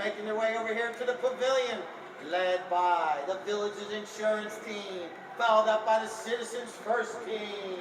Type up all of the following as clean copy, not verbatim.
making their way over here to the pavilion, led by the Village's insurance team, followed up by the Citizens First team.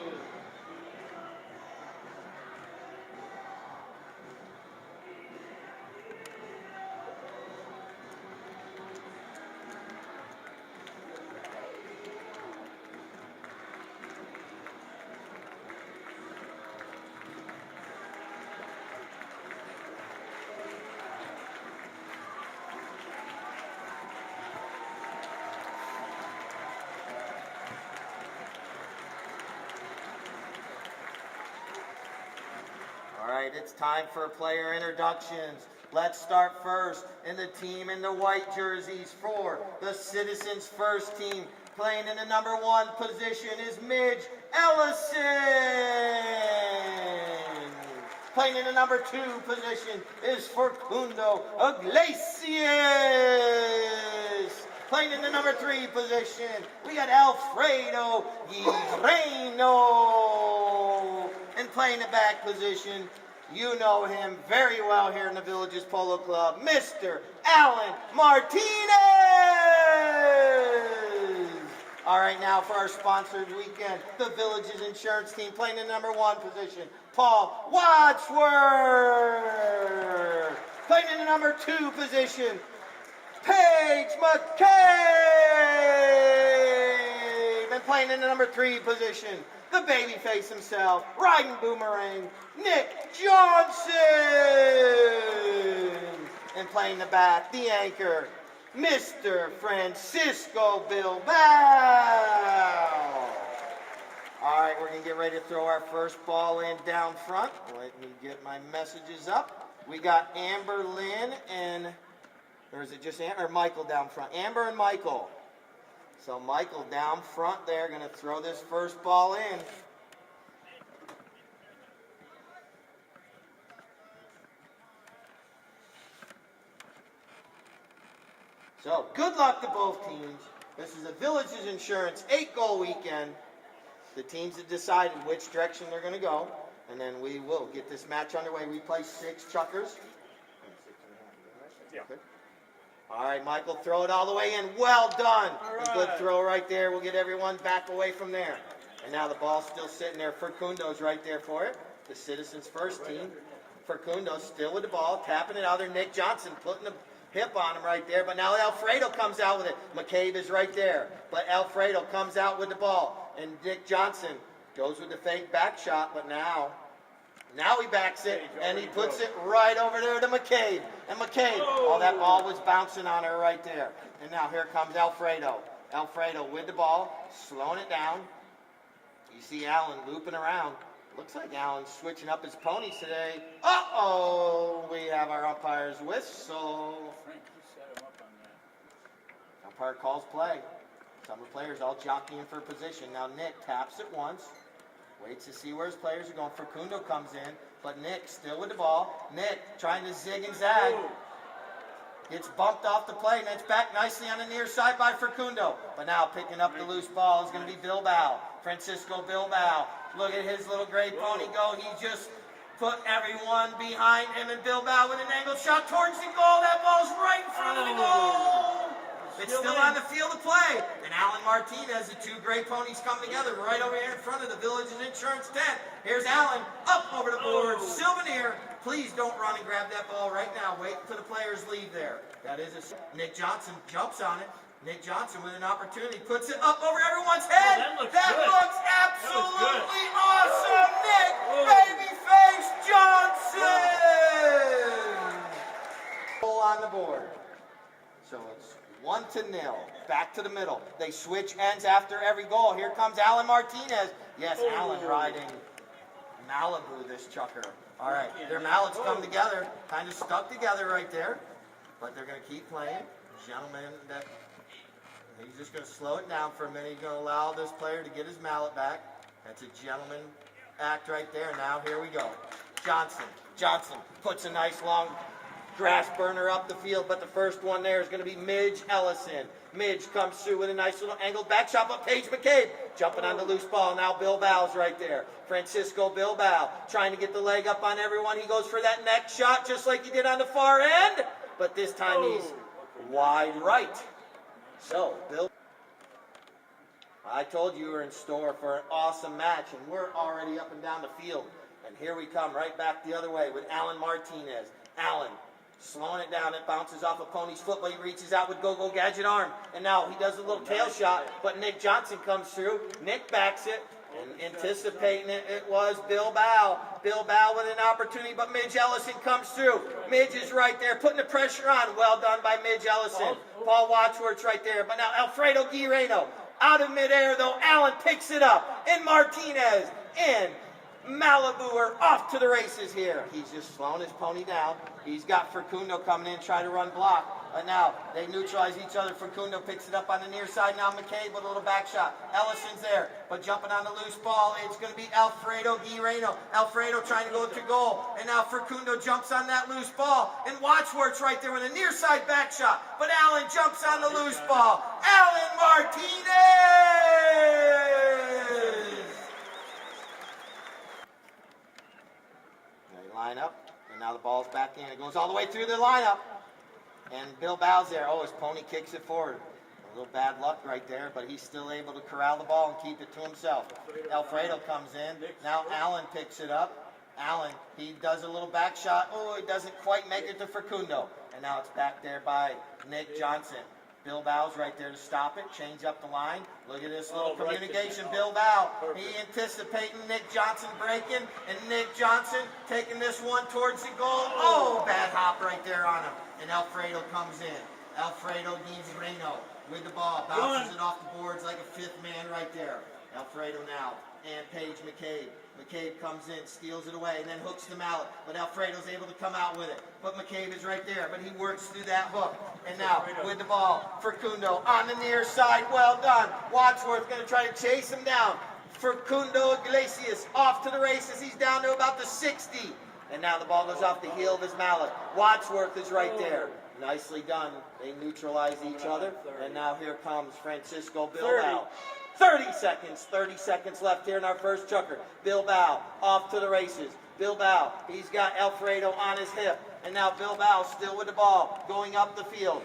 All right, it's time for player introductions. Let's start first in the team in the white jerseys for the Citizens First team. Playing in the number 1 position is Midge Ellison. Playing in the number 2 position is Facundo Iglesias. Playing in the number 3 position, we got Alfredo Guireno. And playing the back position, you know him very well here in the Village's Polo Club, Mr. Alan Martinez! All right, now for our sponsored weekend, the Village's insurance team playing in the number 1 position, Paul Wadsworth. Playing in the number 2 position, Paige McCabe. And playing in the number 3 position, the babyface himself, riding boomerang, Nick Johnson. And playing the back, the anchor, Mr. Francisco Bilbao. All right, we're going to get ready to throw our first ball in down front. Let me get my messages up. We got Amber Lynn and, or is it just Amber or Michael down front? Amber and Michael. So Michael down front there, going to throw this first ball in. So good luck to both teams. This is the Village's Insurance 8-goal weekend. The teams have decided which direction they're going to go, and then we will get this match underway. We play 6 chuckers. Yeah. Okay. All right, Michael, throw it all the way in. Well done. Right. A good throw right there. We'll get everyone back away from there. And now the ball's still sitting there. Facundo's right there for it. The Citizens First team. Facundo still with the ball, tapping it out there. Nick Johnson putting the hip on him right there. But now Alfredo comes out with it. McCabe is right there. But Alfredo comes out with the ball. And Nick Johnson goes with the fake back shot. But now he backs it, and he puts it right over there to McCabe. And McCabe, oh, that ball was bouncing on her right there. And now here comes Alfredo. Alfredo with the ball, slowing it down. You see Allen looping around. Looks like Allen's switching up his ponies today. Uh-oh, we have our umpire's whistle. Frank, you set him up on that. Umpire calls play. Some of the players all jockeying for position. Now Nick taps it once. Waits to see where his players are going. Facundo comes in, but Nick still with the ball. Nick trying to zig and zag. Gets bumped off the play, and it's back nicely on the near side by Facundo. But now picking up the loose ball is going to be Bilbao. Francisco Bilbao. Look at his little gray pony go. He just put everyone behind him, and Bilbao with an angled shot towards the goal. That ball's right in front of the goal. It's still on the field of play. And Alan Martinez, the 2 gray ponies come together right over here in front of the Village's Insurance tent. Here's Alan up over the board. Sylvanir, please don't run and grab that ball right now. Wait until the players leave there. That is Nick Johnson jumps on it. Nick Johnson with an opportunity puts it up over everyone's head. That looks absolutely awesome. Nick Babyface Johnson. Goal on the board. So it's 1-0. Back to the middle. They switch ends after every goal. Here comes Alan Martinez. Yes, Alan riding Malibu, this chucker. All right, their mallets come together, kind of stuck together right there. But they're going to keep playing. Gentleman, he's just going to slow it down for a minute. He's going to allow this player to get his mallet back. That's a gentleman act right there. Now here we go. Johnson puts a nice long grass burner up the field, but the first one there is going to be Midge Ellison. Midge comes through with a nice little angled back shot, but Paige McCabe jumping on the loose ball. Now Bilbao's right there. Francisco Bilbao trying to get the leg up on everyone. He goes for that neck shot just like he did on the far end. but this time he's wide right. So, Bill, I told you we were in store for an awesome match, and we're already up and down the field. And here we come, right back the other way with Alan Martinez. Alan, slowing it down, it bounces off a pony's foot, but he reaches out with go-go gadget arm. And now he does a little tail shot, but Nick Johnson comes through. Nick backs it, and anticipating it, it was Bill Bow. Bill Bow with an opportunity, but Midge Ellison comes through. Midge is right there, putting the pressure on. Well done by Midge Ellison. Paul Watchworth's right there, but now Alfredo Guireno. Out of midair, though, Allen picks it up, and Martinez and Malibu are off to the races here. He's just slowing his pony down. He's got Facundo coming in, trying to run block. But now they neutralize each other. Facundo picks it up on the near side. Now McCabe with a little back shot. Ellison's there, but jumping on the loose ball. It's going to be Alfredo Guireno. Alfredo trying to go to goal. And now Facundo jumps on that loose ball. And Watchworth's right there with a near side back shot. But Allen jumps on the loose ball. Alan Martinez! They line up. And now the ball's back in. It goes all the way through the lineup. And Bill Bow's there. Oh, his pony kicks it forward. A little bad luck right there, but he's still able to corral the ball and keep it to himself. Alfredo comes in. Now Allen picks it up. Allen, he does a little back shot. Oh, he doesn't quite make it to Facundo. And now it's back there by Nick Johnson. Bill Bow's right there to stop it, change up the line. Look at this little communication. Bill Bow, he anticipating Nick Johnson breaking, and Nick Johnson taking this one towards the goal. Oh, bad hop right there on him. And Alfredo comes in. Alfredo Guireno with the ball, bounces it off the boards like a fifth man right there. Alfredo now, and Paige McCabe. McCabe comes in, steals it away, and then hooks the mallet. But Alfredo's able to come out with it. But McCabe is right there, but he works through that hook. And now, with the ball, Facundo on the near side. Well done. Watchworth going to try to chase him down. Facundo Iglesias off to the races. He's down to about the 60. And now the ball goes off the heel of his mallet. Watchworth is right there. Nicely done. They neutralize each other. And now here comes Francisco Bilbao. 30 seconds left here in our first chukker. Bilbao off to the races. Bilbao, he's got Alfredo on his hip. And now Bilbao still with the ball, going up the field.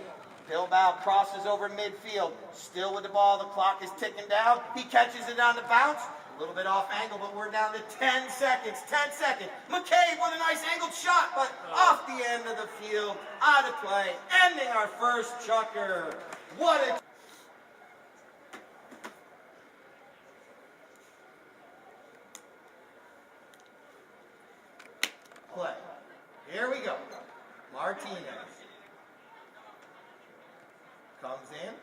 Bilbao crosses over midfield, still with the ball. The clock is ticking down. He catches it on the bounce. A little bit off angle, but we're down to 10 seconds. 10 seconds. McCabe with a nice angled shot, but off the end of the field, out of play, ending our first chukker. What a play. Here we go. Martinez comes in.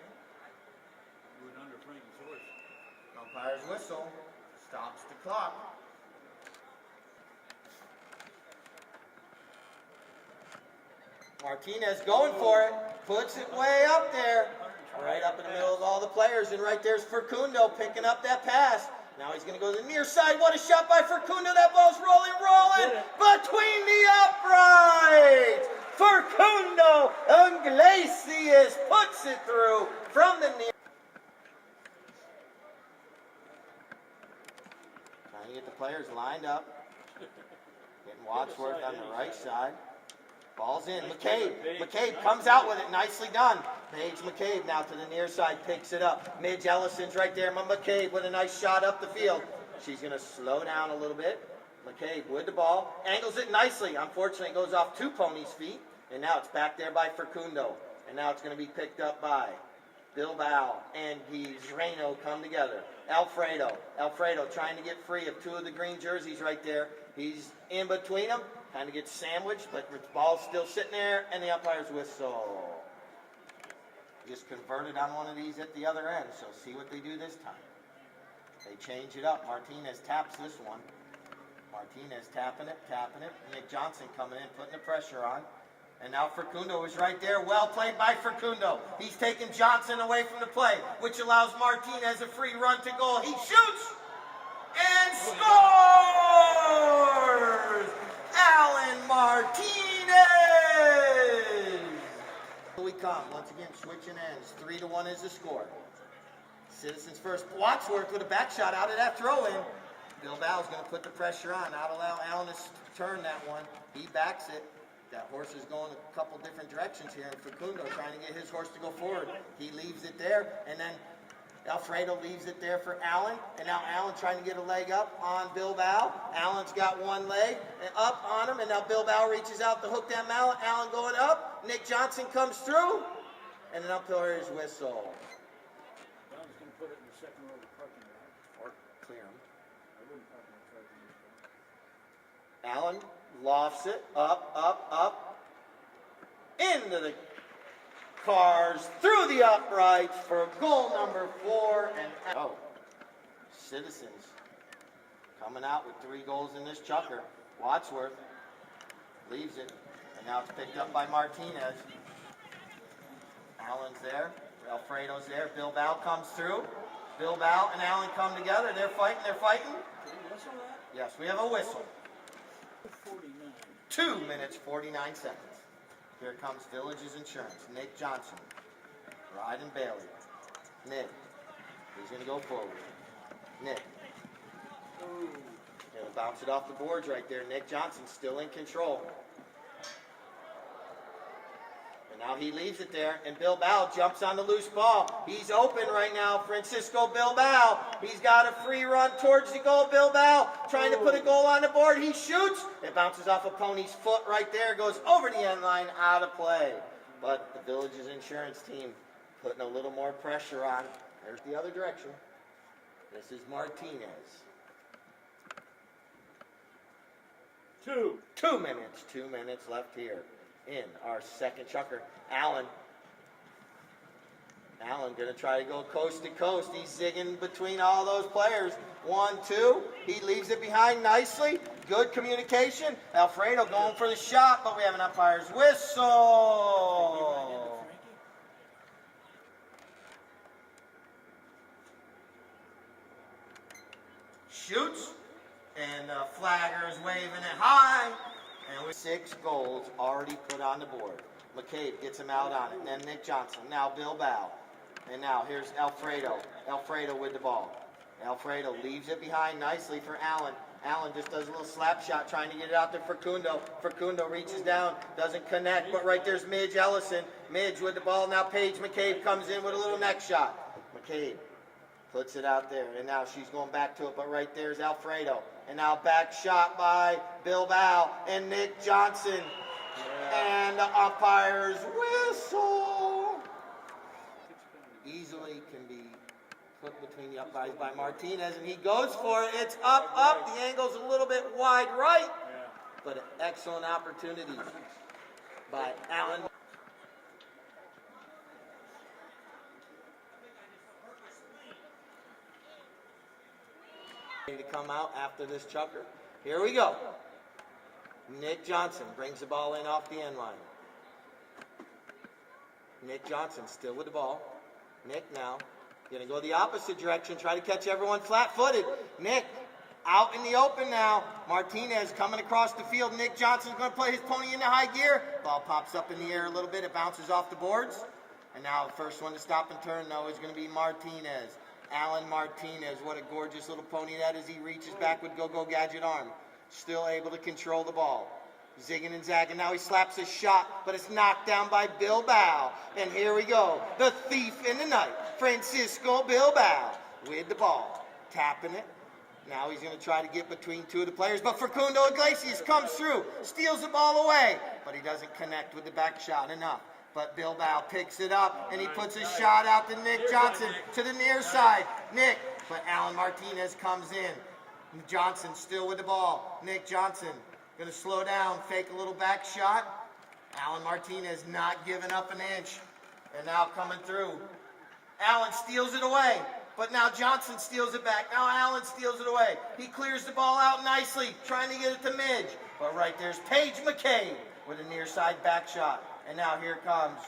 Umpire's whistle stops the clock. Martinez going for it, puts it way up there, right up in the middle of all the players, and right there's Facundo picking up that pass. Now he's going to go to the near side. What a shot by Facundo. That ball's rolling between the uprights. Facundo Iglesias puts it through from the near. Trying to get the players lined up. Getting Watchworth on the right side. Ball's in. McCabe comes out with it. Nicely done. Paige McCabe now to the near side, picks it up. Midge Ellison's right there. McCabe with a nice shot up the field. She's going to slow down a little bit. McCabe with the ball. Angles it nicely. Unfortunately, it goes off two ponies' feet. And now it's back there by Facundo. And now it's going to be picked up by Bilbao and Guireno come together. Alfredo trying to get free of two of the green jerseys right there. He's in between them. Kind of gets sandwiched, but the ball's still sitting there, and the umpire's whistle. Just converted on one of these at the other end, so see what they do this time. They change it up. Martinez taps this one. Martinez tapping it. Nick Johnson coming in, putting the pressure on. And now Facundo is right there. Well played by Facundo. He's taking Johnson away from the play, which allows Martinez a free run to goal. He shoots and scores! Alan Martinez! Here we come. Once again, switching ends. 3-1 is the score. Citizens first. Watchworth with a back shot out of that throw-in. Bilbao's going to put the pressure on. Not allow Allen to turn that one. He backs it. That horse is going a couple different directions here, and Facundo trying to get his horse to go forward. He leaves it there, and then Alfredo leaves it there for Allen, and now Allen trying to get a leg up on Bilbao. Allen's got one leg and up on him, and now Bilbao reaches out to hook that mallet. Allen going up. Nick Johnson comes through, and an umpire's whistle. Don's gonna put it in the second row of the parking lot. Or clear him. I wouldn't park my truck in this one. Allen lofts it up, into the cars, through the uprights for goal number 4. And Citizens coming out with 3 goals in this chukker. Wadsworth leaves it, and now it's picked up by Martinez. Allen's there, Alfredo's there, Bilbao comes through. Bilbao and Allen come together, they're fighting. Did you whistle that? Yes, we have a whistle. 49. 2 minutes, 49 seconds. Here comes Village's Insurance. Nick Johnson. Ryden Bailey. Nick. He's going to go forward. Nick. Ooh. Going to bounce it off the boards right there. Nick Johnson still in control. And now he leaves it there, and Bilbao jumps on the loose ball. He's open right now, Francisco Bilbao. He's got a free run towards the goal. Bilbao trying to put a goal on the board. He shoots. It bounces off a pony's foot right there. Goes over the end line, out of play. But the Village's Insurance team putting a little more pressure on. There's the other direction. This is Martinez. 2 minutes. 2 minutes left here in our second chukker. Allen going to try to go coast to coast. He's zigging between all those players. 1, 2. He leaves it behind nicely. Good communication. Alfredo going for the shot, but we have an umpire's whistle. Shoots, and the flagger is waving it high. And with 6 goals already put on the board. McCabe gets him out on it. And then Nick Johnson. Now Bilbao. And now here's Alfredo. Alfredo with the ball. Alfredo leaves it behind nicely for Allen. Allen just does a little slap shot trying to get it out to Facundo. Facundo reaches down, doesn't connect, but right there's Midge Ellison. Midge with the ball. Now Paige McCabe comes in with a little neck shot. McCabe puts it out there, and now she's going back to it, but right there's Alfredo. And now back shot by Bilbao and Nick Johnson. And the umpire's whistle. Easily can be put between the uprights by Martinez, and he goes for it. It's up. The angle's a little bit wide right, but an excellent opportunity by Allen. To come out after this chukker. Here we go. Nick Johnson brings the ball in off the end line. Nick Johnson still with the ball. Nick now going to go the opposite direction, try to catch everyone flat-footed. Nick out in the open now. Martinez coming across the field. Nick Johnson's going to play his pony into high gear. Ball pops up in the air a little bit. It bounces off the boards. And now the first one to stop and turn, though, is going to be Martinez. Alan Martinez, what a gorgeous little pony that is. He reaches back with go-go gadget arm. Still able to control the ball. Zigging and zagging. Now he slaps a shot, but it's knocked down by Bilbao. And here we go. The thief in the night, Francisco Bilbao, with the ball. Tapping it. Now he's going to try to get between 2 of the players, but Facundo Iglesias comes through, steals the ball away, but he doesn't connect with the back shot enough. But Bilbao picks it up, and he puts a shot out to Nick Johnson to the near side. Nick, but Alan Martinez comes in. Johnson still with the ball. Nick Johnson going to slow down, fake a little back shot. Alan Martinez not giving up an inch. And now coming through. Alan steals it away, but now Johnson steals it back. Now Alan steals it away. He clears the ball out nicely, trying to get it to Midge. But right there's Paige McCabe with a near side back shot. And now here comes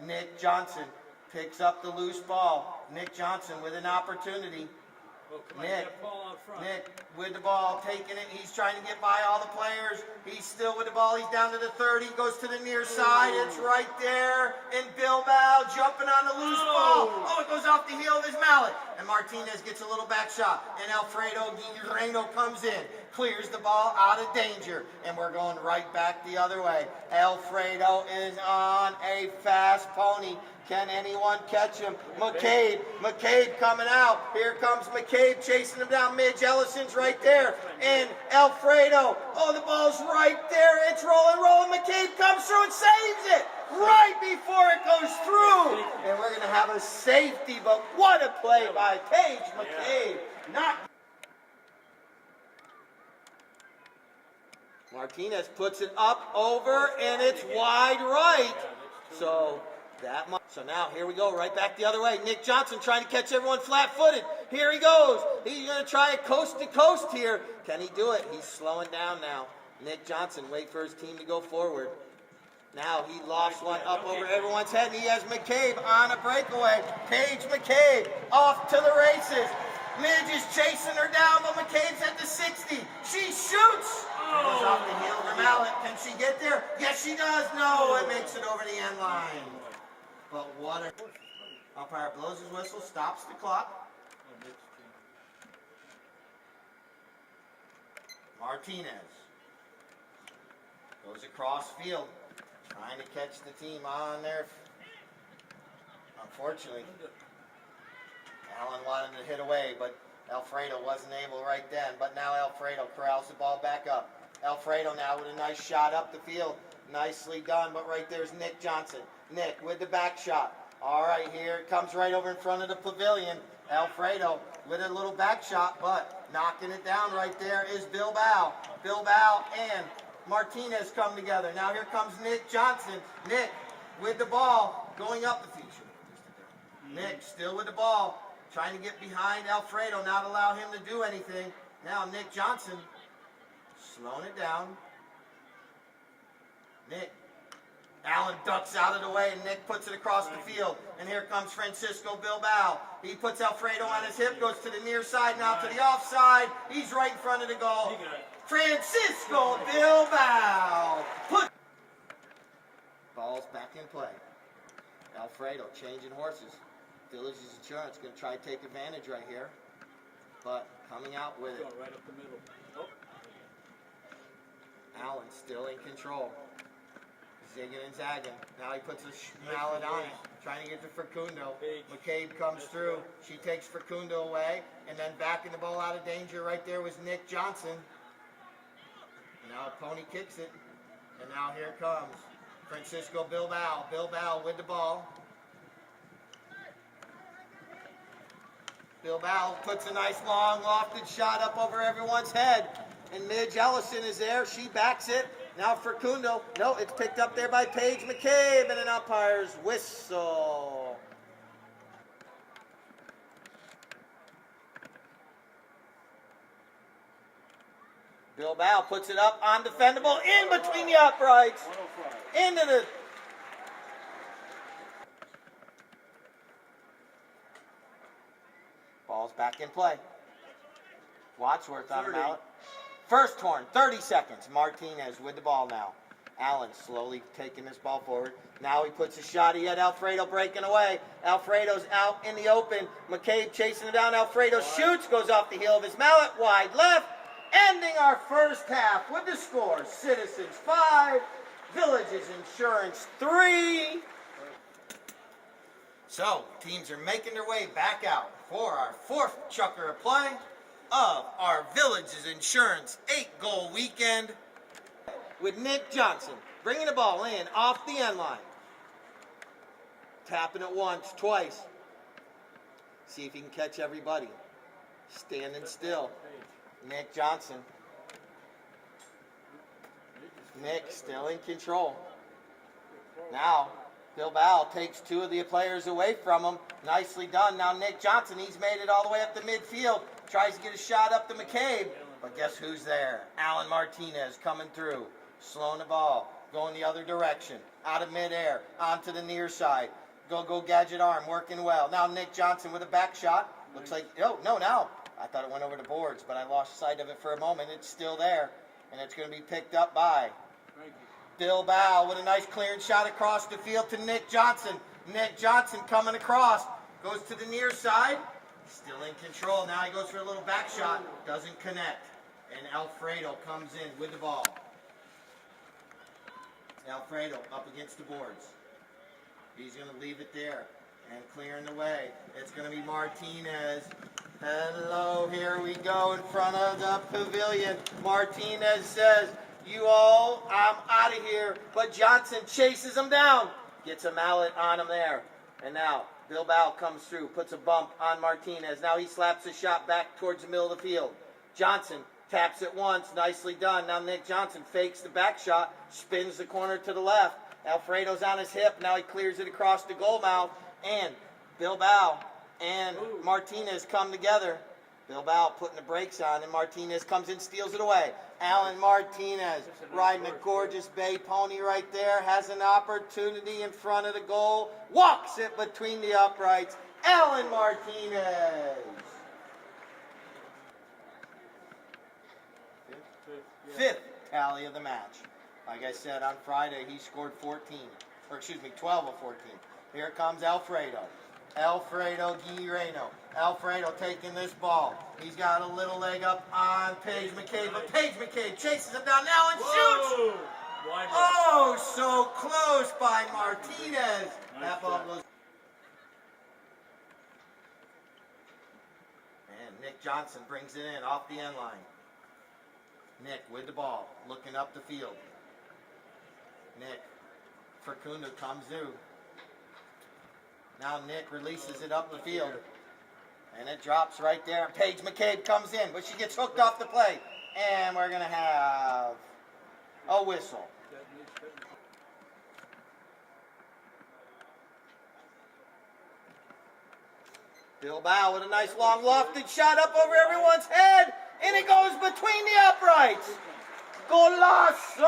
Nick Johnson. Picks up the loose ball. Nick Johnson with an opportunity. Oh, come on, Nick. get Paul out front. Nick with the ball, taking it. He's trying to get by all the players. He's still with the ball. He's down to the 30. Goes to the near side. It's right there. And Bilbao jumping on the loose ball. Oh, it goes off the heel of his mallet. And Martinez gets a little back shot. And Alfredo Guerrero comes in. Clears the ball out of danger. And we're going right back the other way. Alfredo is on a fast pony. Can anyone catch him? McCabe coming out. Here comes McCabe chasing him down. Midge Ellison's right there. And Alfredo. Oh, the ball's right there. It's rolling. McCabe comes through and saves it right before it goes through. And we're going to have a safety, but what a play by Paige McCabe. Not Martinez puts it up, over, and it's wide right. So now here we go, right back the other way. Nick Johnson trying to catch everyone flat-footed. Here he goes. He's going to try it coast to coast here. Can he do it? He's slowing down now. Nick Johnson, wait for his team to go forward. Now he lofts one up over everyone's head, and he has McCabe on a breakaway. Paige McCabe off to the races. Midge is chasing her down, but McCabe's at the 60. She shoots. Goes off the heel of her mallet. Can she get there? Yes, she does. No, it makes it over the end line. But what a... Umpire blows his whistle, stops the clock. Martinez goes across field, trying to catch the team on there. Unfortunately, Allen wanted to hit away, but Alfredo wasn't able right then. But now Alfredo corrals the ball back up. Alfredo now with a nice shot up the field. Nicely done, but right there's Nick Johnson. Nick with the back shot. All right, here it comes right over in front of the pavilion. Alfredo with a little back shot, but knocking it down right there is Bilbao. Bilbao and Martinez come together. Now here comes Nick Johnson. Nick with the ball, going up the field. Nick still with the ball, trying to get behind Alfredo, not allow him to do anything. Now Nick Johnson slowing it down. Nick. Allen ducks out of the way, and Nick puts it across the field. And here comes Francisco Bilbao. He puts Alfredo on his hip, goes to the near side, now to the offside. He's right in front of the goal. Francisco Bilbao. Ball's back in play. Alfredo changing horses. Village's Insurance going to try to take advantage right here. But coming out with it. Right up the middle. Oh. Allen still in control. Zigging and zagging. Now he puts a mallet on it, trying to get to Facundo. McCabe comes through. She takes Facundo away, and then backing the ball out of danger right there was Nick Johnson. Now Pony kicks it, and now here comes Francisco Bilbao. Bilbao with the ball. Bilbao puts a nice long lofted shot up over everyone's head, and Midge Ellison is there. She backs it. Now Facundo. No, it's picked up there by Paige McCabe, and an umpire's whistle. Bilbao puts it up, undefendable, in between the uprights, into the... Ball's back in play. Wadsworth on mallet. First horn, 30 seconds. Martinez with the ball now. Allen slowly taking this ball forward. Now he puts a shot. He had Alfredo breaking away. Alfredo's out in the open. McCabe chasing him down. Alfredo shoots, goes off the heel of his mallet, wide left. Ending our first half with the score, Citizens 5, Villages Insurance 3. So, teams are making their way back out for our fourth chukker of play of our Villages Insurance 8-goal weekend with Nick Johnson bringing the ball in off the end line. Tapping it once, twice. See if he can catch everybody. Standing still. Nick Johnson. Nick still in control. Now, Bilbao takes two of the players away from him. Nicely done. Now Nick Johnson, he's made it all the way up to midfield. Tries to get a shot up to McCabe. But guess who's there? Alan Martinez coming through. Slowing the ball. Going the other direction. Out of midair. Onto the near side. Go gadget arm. Working well. Now Nick Johnson with a back shot. Looks like, oh, no, now. I thought it went over the boards, but I lost sight of it for a moment. It's still there, and it's going to be picked up by Bilbao with a nice clearing shot across the field to Nick Johnson. Nick Johnson coming across, goes to the near side, still in control. Now he goes for a little back shot, doesn't connect, and Alfredo comes in with the ball. Alfredo up against the boards. He's going to leave it there and clearing the way. It's going to be Martinez. Hello, here we go in front of the pavilion. Martinez says, "You all, I'm out of here." But Johnson chases him down. Gets a mallet on him there. And now Bilbao comes through, puts a bump on Martinez. Now he slaps a shot back towards the middle of the field. Johnson taps it once, nicely done. Now Nick Johnson fakes the back shot, spins the corner to the left. Alfredo's on his hip. Now he clears it across the goal mouth. And Bilbao and Martinez come together. Bilbao putting the brakes on, and Martinez comes in, steals it away. Alan Martinez riding a gorgeous bay pony right there, has an opportunity in front of the goal, walks it between the uprights. Alan Martinez. Fifth tally of the match. Like I said, on Friday, he scored 12 of 14. Here comes Alfredo. Alfredo Guireno. Alfredo taking this ball. He's got a little leg up on Paige McCabe, but Paige McCabe chases him down now and shoots! Oh, so close by Martinez. That ball goes. And Nick Johnson brings it in off the end line. Nick with the ball, looking up the field. Nick, Facundo comes through. Now Nick releases it up the field. And it drops right there. Paige McCabe comes in, but she gets hooked off the play. And we're going to have a whistle. Bilbao with a nice long lofted shot up over everyone's head. And it goes between the uprights. Golazo!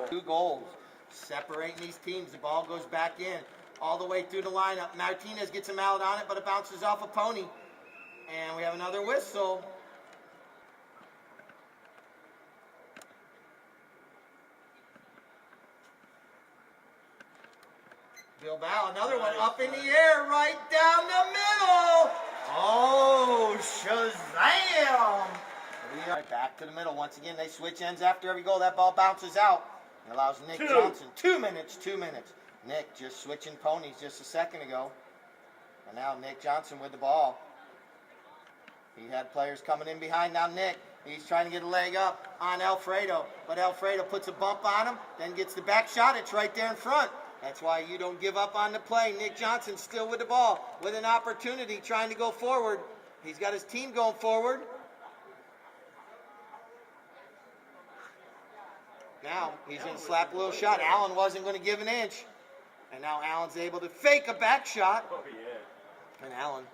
2 goals separating these teams. The ball goes back in all the way through the lineup. Martinez gets a mallet on it, but it bounces off a pony. And we have another whistle. Bilbao, another one up in the air, right down the middle. Oh, Shazam! We are back to the middle. Once again, they switch ends after every goal. That ball bounces out. It allows Nick Johnson 2 minutes. Nick just switching ponies just a second ago. And now Nick Johnson with the ball. He had players coming in behind. Now Nick, he's trying to get a leg up on Alfredo. But Alfredo puts a bump on him, then gets the back shot. It's right there in front. That's why you don't give up on the play. Nick Johnson still with the ball, with an opportunity, trying to go forward. He's got his team going forward. Now he's going to slap a little shot. Allen wasn't going to give an inch. And now Allen's able to fake a back shot. Oh, yeah. And Allen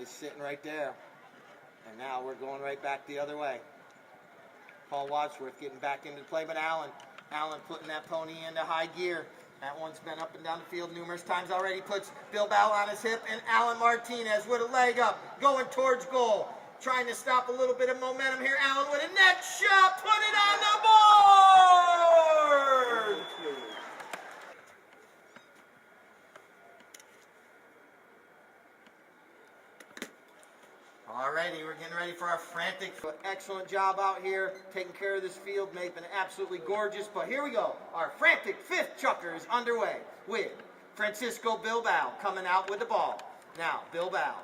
is sitting right there. And now we're going right back the other way. Paul Wadsworth getting back into play, but Allen putting that pony into high gear. That one's been up and down the field numerous times already. Puts Bilbao on his hip, and Alan Martinez with a leg up, going towards goal. Trying to stop a little bit of momentum here. Allen with a neck shot, put it on the board! Alrighty, we're getting ready for our frantic. Excellent job out here, taking care of this field, making it absolutely gorgeous. But here we go. Our frantic fifth chukker is underway with Francisco Bilbao coming out with the ball. Now, Bilbao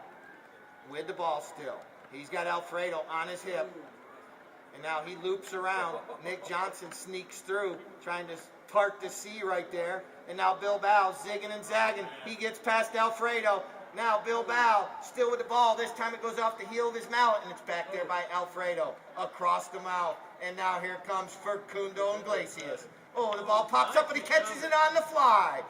with the ball still. He's got Alfredo on his hip. And now he loops around. Nick Johnson sneaks through, trying to park the C right there. And now Bilbao zigging and zagging. He gets past Alfredo. Now Bilbao still with the ball. This time it goes off the heel of his mallet, and it's back there by Alfredo across the mouth. And now here comes Facundo Iglesias. Oh, the ball pops up and he catches it on the fly.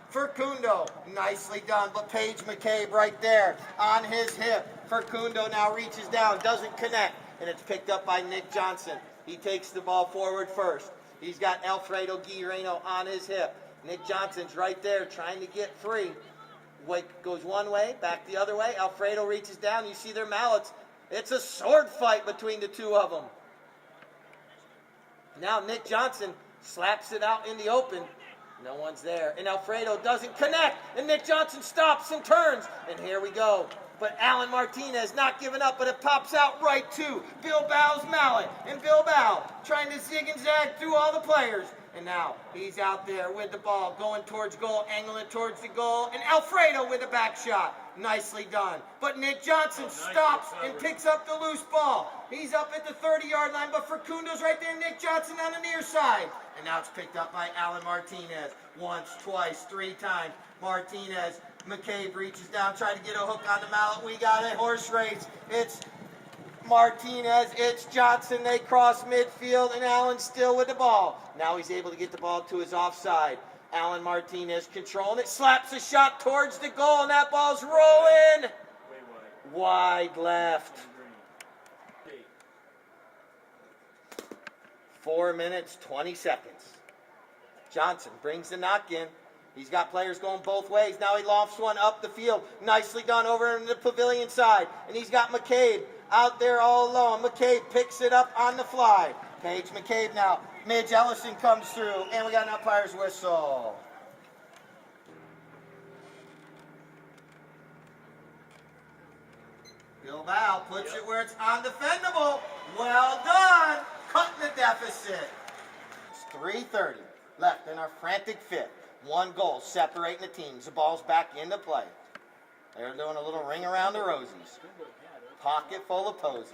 Facundo, nicely done, but Paige McCabe right there on his hip. Facundo now reaches down, doesn't connect, and it's picked up by Nick Johnson. He takes the ball forward first. He's got Alfredo Guireno on his hip. Nick Johnson's right there trying to get free. Goes one way, back the other way. Alfredo reaches down. You see their mallets It's a sword fight between the two of them. Now Nick Johnson slaps it out in the open. No one's there. And Alfredo doesn't connect. And Nick Johnson stops and turns. And here we go. But Alan Martinez not giving up, but it pops out right to Bilbao's mallet. And Bilbao trying to zig and zag through all the players. And now he's out there with the ball, going towards goal, angling it towards the goal. And Alfredo with a back shot. Nicely done. But Nick Johnson stops and picks up the loose ball. He's up at the 30-yard line, but Facundo's right there. Nick Johnson on the near side. And now it's picked up by Alan Martinez. Once, twice, 3 times. Martinez, McCabe reaches down, trying to get a hook on the mallet. We got a horse race. It's Martinez, it's Johnson. They cross midfield, and Allen's still with the ball. Now he's able to get the ball to his offside. Alan Martinez controlling it, slaps a shot towards the goal, and that ball's rolling. Wide left. 4 minutes, 20 seconds. Johnson brings the knock in. He's got players going both ways. Now he lofts one up the field. Nicely done over in the pavilion side. And he's got McCabe out there all alone. McCabe picks it up on the fly. Paige McCabe now. Midge Ellison comes through. And we got an umpire's whistle. Bilbao puts it where it's undefendable. Well done. Cutting the deficit. It's 3:30 left in our frantic fifth. 1 goal separating the teams. The ball's back into play. They're doing a little ring around the rosies. Pocket full of posies.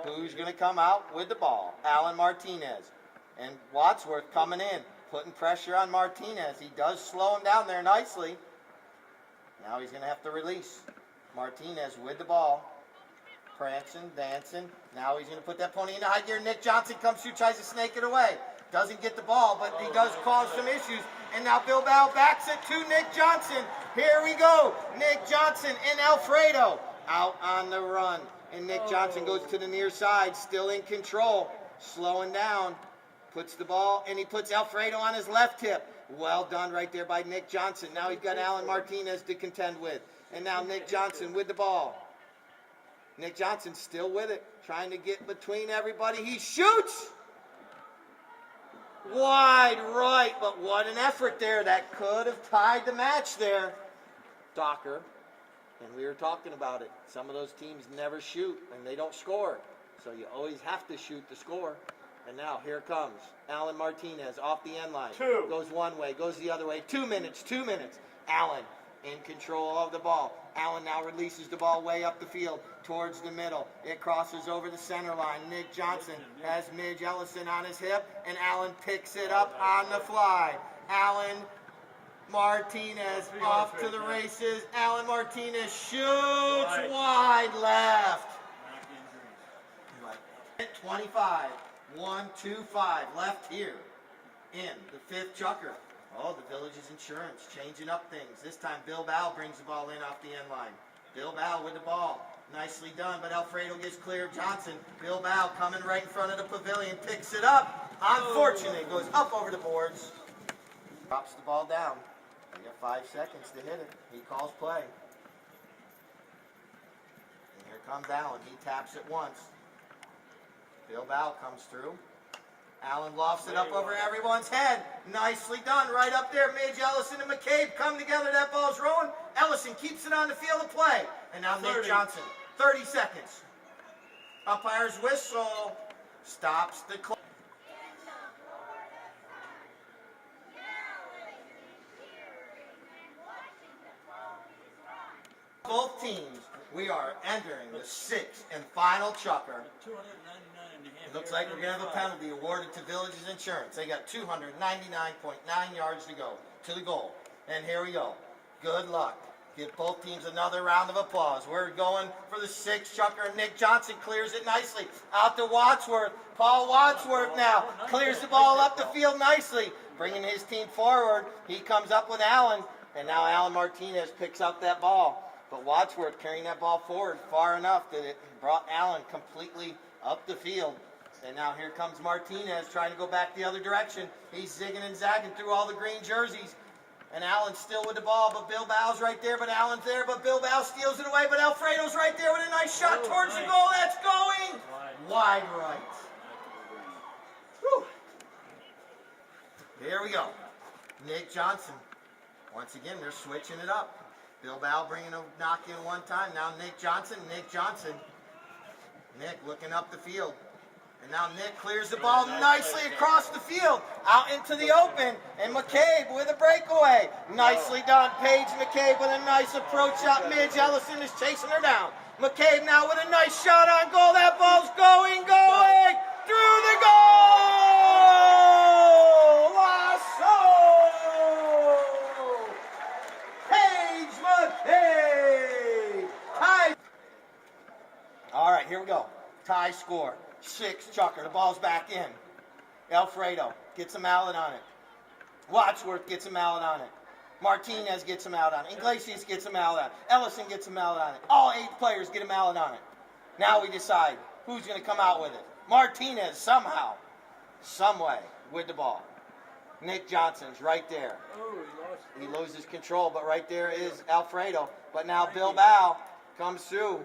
Who's going to come out with the ball? Alan Martinez. And Wadsworth coming in, putting pressure on Martinez. He does slow him down there nicely. Now he's going to have to release. Martinez with the ball. Prancing, dancing. Now he's going to put that pony into high gear. Nick Johnson comes through, tries to snake it away. Doesn't get the ball, but he does cause some issues. And now Bilbao backs it to Nick Johnson. Here we go. Nick Johnson and Alfredo out on the run. And Nick Johnson goes to the near side, still in control. Slowing down. Puts the ball, and he puts Alfredo on his left hip. Well done right there by Nick Johnson. Now he's got Alan Martinez to contend with. And now Nick Johnson with the ball. Nick Johnson still with it, trying to get between everybody. He shoots! Wide right, but what an effort there. That could have tied the match there. Docker, and we were talking about it. Some of those teams never shoot, and they don't score. So you always have to shoot to score. And now here comes Alan Martinez off the end line. 2. Goes one way, goes the other way. 2 minutes, 2 minutes. Allen in control of the ball. Allen now releases the ball way up the field towards the middle. It crosses over the center line. Nick Johnson has Midge Ellison on his hip, and Allen picks it up on the fly. Allen Martinez off to the races. Alan Martinez shoots wide left. 25. 1-2-5 left here in the 5th chucker. Oh, the Village's Insurance changing up things. This time Bilbao brings the ball in off the end line. Bilbao with the ball. Nicely done, but Alfredo gets clear of Johnson. Bilbao coming right in front of the pavilion, picks it up. Unfortunate, goes up over the boards. Drops the ball down. They got 5 seconds to hit it. He calls play. And here comes Allen. He taps it once. Bilbao comes through. Allen lofts it up over everyone's head. Nicely done. Right up there. Midge Ellison and McCabe come together. That ball's rolling. Ellison keeps it on the field of play. And now Nick Johnson. 30 seconds. Umpire's whistle stops the clock. Both teams, we are entering the 6th and final chukker. It looks like we're going to have a penalty awarded to Village's Insurance. They got 299.9 yards to go to the goal. And here we go. Good luck. Give both teams another round of applause. We're going for the 6th chukker. Nick Johnson clears it nicely. Out to Wadsworth. Paul Wadsworth now clears the ball up the field nicely. Bringing his team forward. He comes up with Allen. And now Alan Martinez picks up that ball. But Wadsworth carrying that ball forward far enough that it brought Allen completely up the field. And now here comes Martinez trying to go back the other direction. He's zigging and zagging through all the green jerseys. And Allen's still with the ball, but Bilbao's right there, but Allen's there, but Bilbao steals it away, but Alfredo's right there with a nice shot towards the goal. That's going wide right. Whew. Here we go. Nick Johnson. Once again, they're switching it up. Bilbao bringing a knock in one time. Now Nick Johnson. Nick looking up the field. And now Nick clears the ball nicely across the field, out into the open, and McCabe with a breakaway. Nicely done. Paige McCabe with a nice approach shot. Midge Ellison is chasing her down. McCabe now with a nice shot on goal. That ball's going through the goal. Lasso! Paige McCabe. Tie. All right, here we go. Tie score. 6 chucker. The ball's back in. Alfredo gets a mallet on it. Wadsworth gets a mallet on it. Martinez gets a mallet on it. Iglesias gets a mallet on it. Ellison gets a mallet on it. All 8 players get a mallet on it. Now we decide who's going to come out with it. Martinez somehow, some way, with the ball. Nick Johnson's right there. He loses control, but right there is Alfredo. But now Bilbao comes through.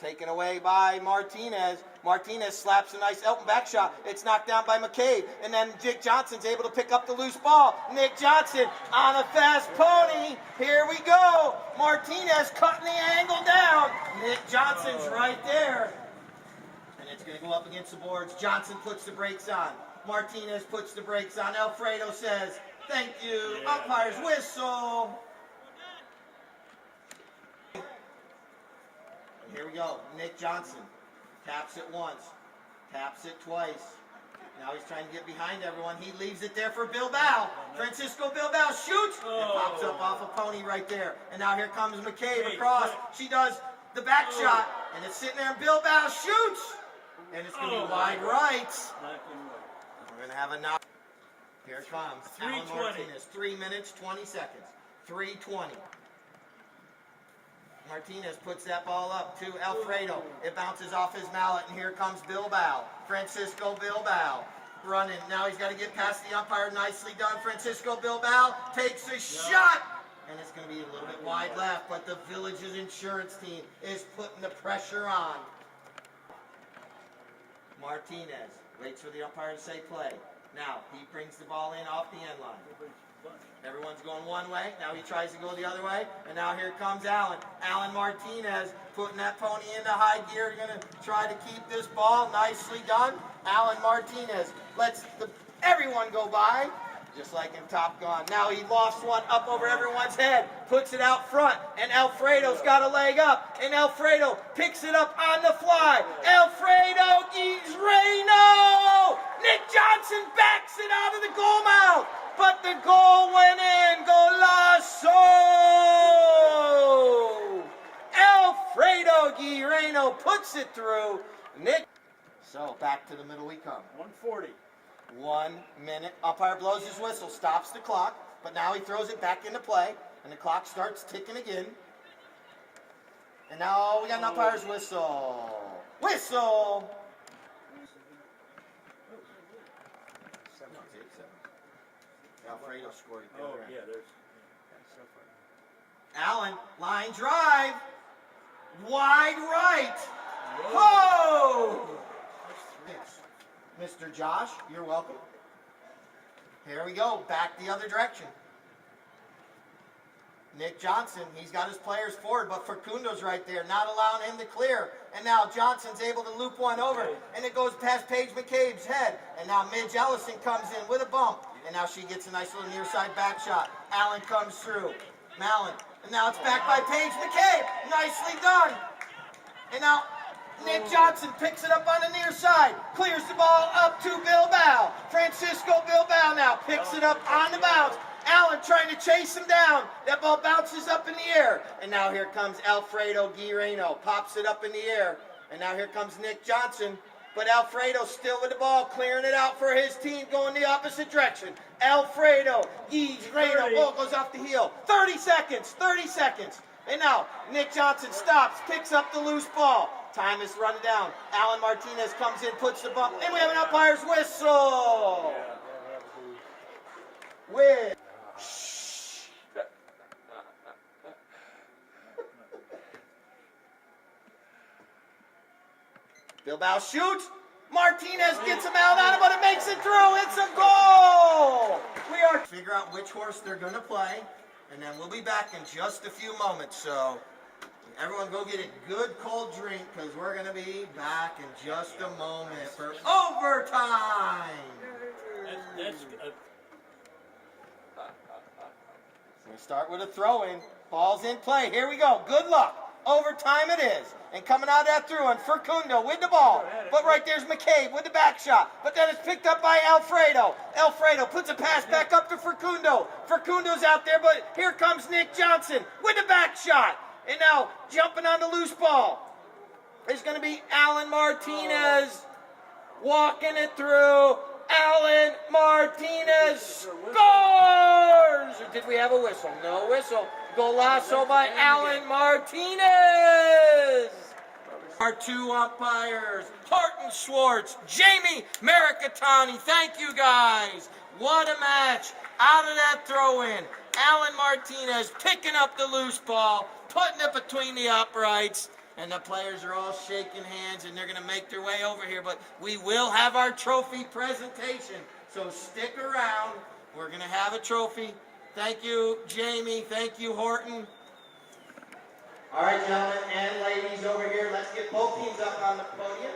Taken away by Martinez. Martinez slaps a nice Elton back shot. It's knocked down by McCabe. And then Nick Johnson's able to pick up the loose ball. Nick Johnson on a fast pony. Here we go. Martinez cutting the angle down. Nick Johnson's right there. And it's going to go up against the boards. Johnson puts the brakes on. Martinez puts the brakes on. Alfredo says, thank you. Umpire's whistle. Here we go. Nick Johnson taps it once, taps it twice. Now he's trying to get behind everyone. He leaves it there for Bilbao. Francisco Bilbao shoots. It pops up off a pony right there. And now here comes McCabe across. She does the back shot, and it's sitting there, and Bilbao shoots. And it's going to be wide right. We're going to have a knock. Here it comes. Alan Martinez. 3 minutes, 20 seconds. 3:20. Martinez puts that ball up to Alfredo. It bounces off his mallet, and here comes Bilbao. Francisco Bilbao running. Now he's got to get past the umpire. Nicely done. Francisco Bilbao takes a shot, and it's going to be a little bit wide left, but the Village's insurance team is putting the pressure on. Martinez waits for the umpire to say play. Now he brings the ball in off the end line. Everyone's going one way. Now he tries to go the other way. And now here comes Allen. Allen Martinez putting that pony into high gear. Going to try to keep this ball. Nicely done. Allen Martinez lets everyone go by, just like in Top Gun. Now he lofts one up over everyone's head, puts it out front, and Alfredo's got a leg up. And Alfredo picks it up on the fly. Alfredo Guizreno! Nick Johnson backs it out of the goal mouth. But the goal went in. Golazo! Alfredo Guireno puts it through. Nick. So back to the middle we come. 140. 1 minute. Umpire blows his whistle, stops the clock, but now he throws it back into play, and the clock starts ticking again. And now we got an umpire's whistle. Whistle! Alfredo scored. There's. Allen, line drive. Wide right. Whoa! Mr. Josh, you're welcome. Here we go, back the other direction. Nick Johnson, he's got his players forward, but Facundo's right there, not allowing him to clear. And now Johnson's able to loop one over, and it goes past Paige McCabe's head. And now Midge Ellison comes in with a bump, and now she gets a nice little near side back shot. Allen comes through. Mallon, and now it's back by Paige McCabe. Nicely done. And now Nick Johnson picks it up on the near side, clears the ball up to Bilbao. Francisco Bilbao now picks it up on the bounce. Allen trying to chase him down. That ball bounces up in the air. And now here comes Alfredo Guireno. Pops it up in the air. And now here comes Nick Johnson. But Alfredo still with the ball, clearing it out for his team, going the opposite direction. Alfredo Guireno. Ball goes off the heel. 30 seconds. 30 seconds. And now Nick Johnson stops, picks up the loose ball. Time is running down. Allen Martinez comes in, puts the bump, and we have an umpire's whistle. Bilbao shoots. Martinez gets him out on it, but it makes it through. It's a goal. We are figure out which horse they're going to play, and then we'll be back in just a few moments. So everyone go get a good cold drink because we're going to be back in just a moment for overtime. We start with a throw-in. Ball's in play. Here we go. Good luck. Overtime it is. And coming out of that throw-in, Facundo with the ball. But right there's McCabe with the back shot. But then it's picked up by Alfredo. Alfredo puts a pass back up to Facundo. Facundo's out there, but here comes Nick Johnson with the back shot. And now jumping on the loose ball is going to be Alan Martinez walking it through. Alan Martinez scores! Or did we have a whistle? No whistle. Golazo by Alan Martinez! Our two umpires, Horton Schwartz, Jamie Maricatani. Thank you guys. What a match. Out of that throw-in, Alan Martinez picking up the loose ball, putting it between the uprights. And the players are all shaking hands, and they're going to make their way over here. But we will have our trophy presentation, so stick around. We're going to have a trophy. Thank you, Jamie. Thank you, Horton. All right, gentlemen and ladies over here, let's get both teams up on the podium.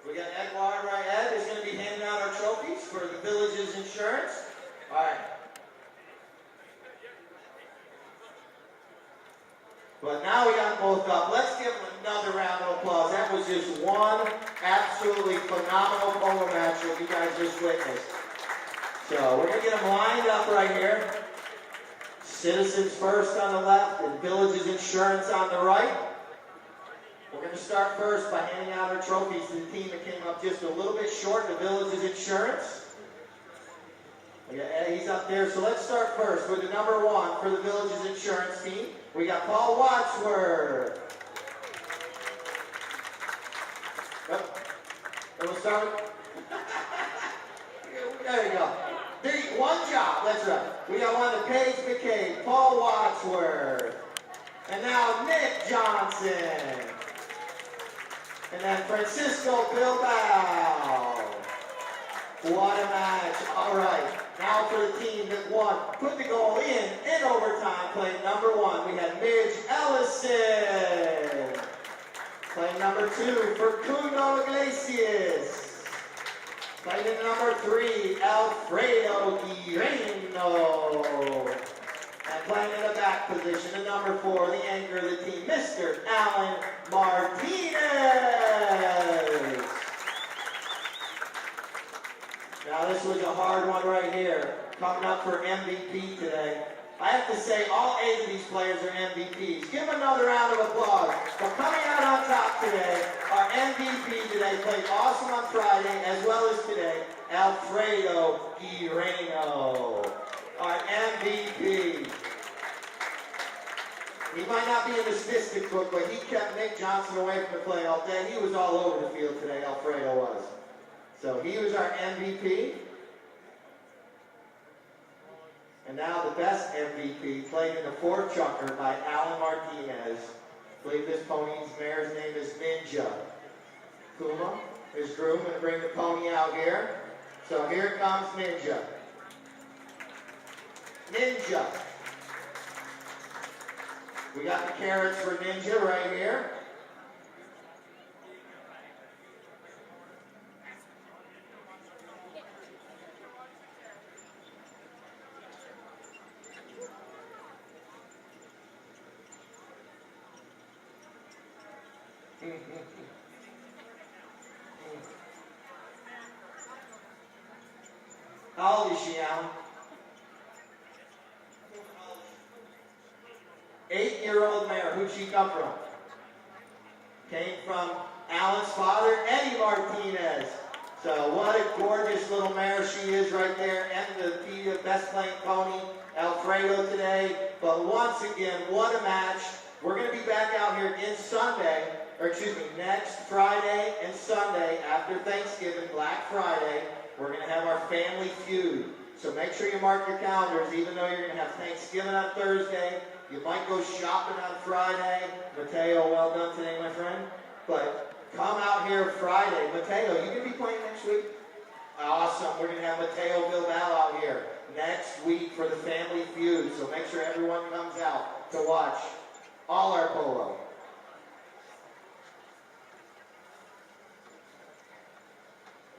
We got Edouard right ahead who's going to be handing out our trophies for the Village's insurance. All right. But now we got both up. Let's give them another round of applause. That was just one absolutely phenomenal polo match that you guys just witnessed. So we're going to get them lined up right here. Citizens first on the left and Village's Insurance on the right. We're going to start first by handing out our trophies to the team that came up just a little bit short, the Village's Insurance. He's up there, so let's start first with the number 1 for the Village's Insurance team. We got Paul Wadsworth. And we'll start with... There you go. One job, that's right. We got one of Paige McCabe, Paul Wadsworth. And now Nick Johnson. And then Francisco Bilbao. What a match. All right. Now for the team that won, put the goal in overtime, playing number 1, we had Midge Ellison. Playing number 2, Facundo Iglesias. Playing in number 3, Alfredo Guireno. And playing in the back position, in number 4, the anchor of the team, Mr. Alan Martinez. Now this was a hard one right here, coming up for MVP today. I have to say all 8 of these players are MVPs. Give them another round of applause. But coming out on top today, our MVP today played awesome on Friday as well as today, Alfredo Guireno, our MVP. He might not be in the statistic book, but he kept Nick Johnson away from the play all day. He was all over the field today, Alfredo was. So he was our MVP. And now the best MVP, played in the 4th chunker by Alan Martinez. I believe this pony's mare's name is Ninja. Kuma, his groom, and bring the pony out here. So here comes Ninja. Ninja. We got the carrots for Ninja right here. How old is she, Alan? 8-year-old mare. Who'd she come from? Came from Alan's father, Eddie Martinez. So what a gorgeous little mare she is right there. And the best playing pony, Alfredo today. But once again, what a match. We're going to be back out here again next Friday and Sunday after Thanksgiving, Black Friday. We're going to have our family feud. So make sure you mark your calendars, even though you're going to have Thanksgiving on Thursday. You might go shopping on Friday. Mateo, well done today, my friend. But come out here there Friday. Mateo, you going to be playing next week? Awesome. We're going to have Mateo Bilbao out here next week for the Family Feud. So make sure everyone comes out to watch all our polo.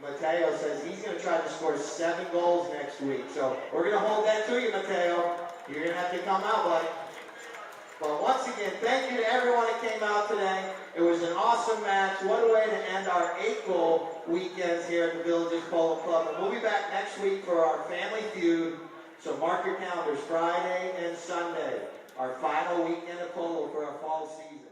Mateo says he's going to try to score 7 goals next week. So we're going to hold that to you, Mateo. You're going to have to come out, buddy. But once again, thank you to everyone that came out today. It was an awesome match. What a way to end our 8-goal weekends here at the Villages Polo Club. And we'll be back next week for our Family Feud. So mark your calendars, Friday and Sunday, our final weekend of polo for our fall season.